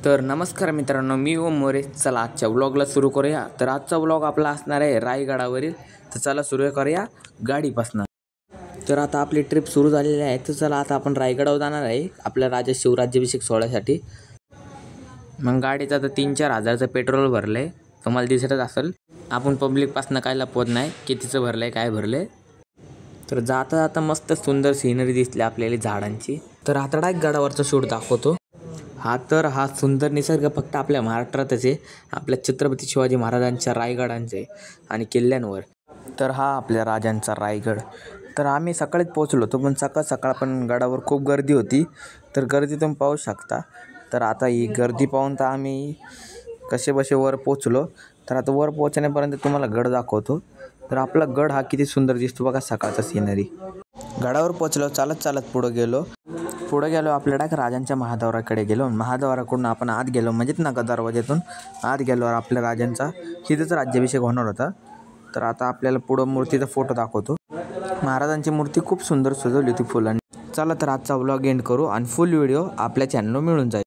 तर नमस्कार मित्रांनो, मी ओम मोरे. चला आजच्या व्लॉगला सुरू करूया. तर आजचा व्लॉग आपला असणार आहे रायगडावरील. तर चला सुरू करूया गाडीपासून. तर आता आपली ट्रिप सुरू झालेली आहे. तर चला आता आपण रायगडावर जाणार आहे आपल्या राजा शिवराज्याभिषेक सोहळ्यासाठी. मग गाडीचं आता 3-4 हजारचं पेट्रोल भरलं आहे, तुम्हाला दिसतच असेल. आपण पब्लिकपासून काय लपवत नाही कितीचं भरलं आहे काय भरलं आहे. तर जाता जाता मस्त सुंदर सिनरी दिसली आपल्याला झाडांची. तर आता डायरेक्ट गडावरचा शूट दाखवतो. हा सुंदर निसर्ग फक्त आपल्या महाराष्ट्रातच आहे, आपल्या छत्रपती शिवाजी महाराजांच्या रायगडांचे आणि किल्ल्यांवर. तर हा आपल्या राजांचा रायगड. तर आम्ही सकाळीच पोहोचलो होतो, पण सकाळ पण गडावर खूप गर्दी होती. तर गर्दी तुम्ही पाहू शकता. तर आता ही गर्दी पाहून तर आम्ही कसेबसे वर पोचलो. तर आता वर पोहोचण्यापर्यंत तुम्हाला गड दाखवतो. तर आपला गड हा किती सुंदर दिसतो बघा सकाळचा सिनरी. गडावर पोचलो, चालत पुढं गेलो आपल्या राजांच्या महाद्वाराकडे गेलो. महाद्वाराकडून आपण आत गेलो, म्हणजेच नका दरवाज्यातून आत गेल्यावर आपल्या राजांचा तिथंच राज्याभिषेक होणार होता. तर आता आपल्याला पुढं मूर्तीचा फोटो दाखवतो. महाराजांची मूर्ती खूप सुंदर सजवली होती फुलांनी. चला तर आजचा व्लॉग एंड करू आणि फुल व्हिडिओ आपल्या चॅनलवर मिळून जाईल.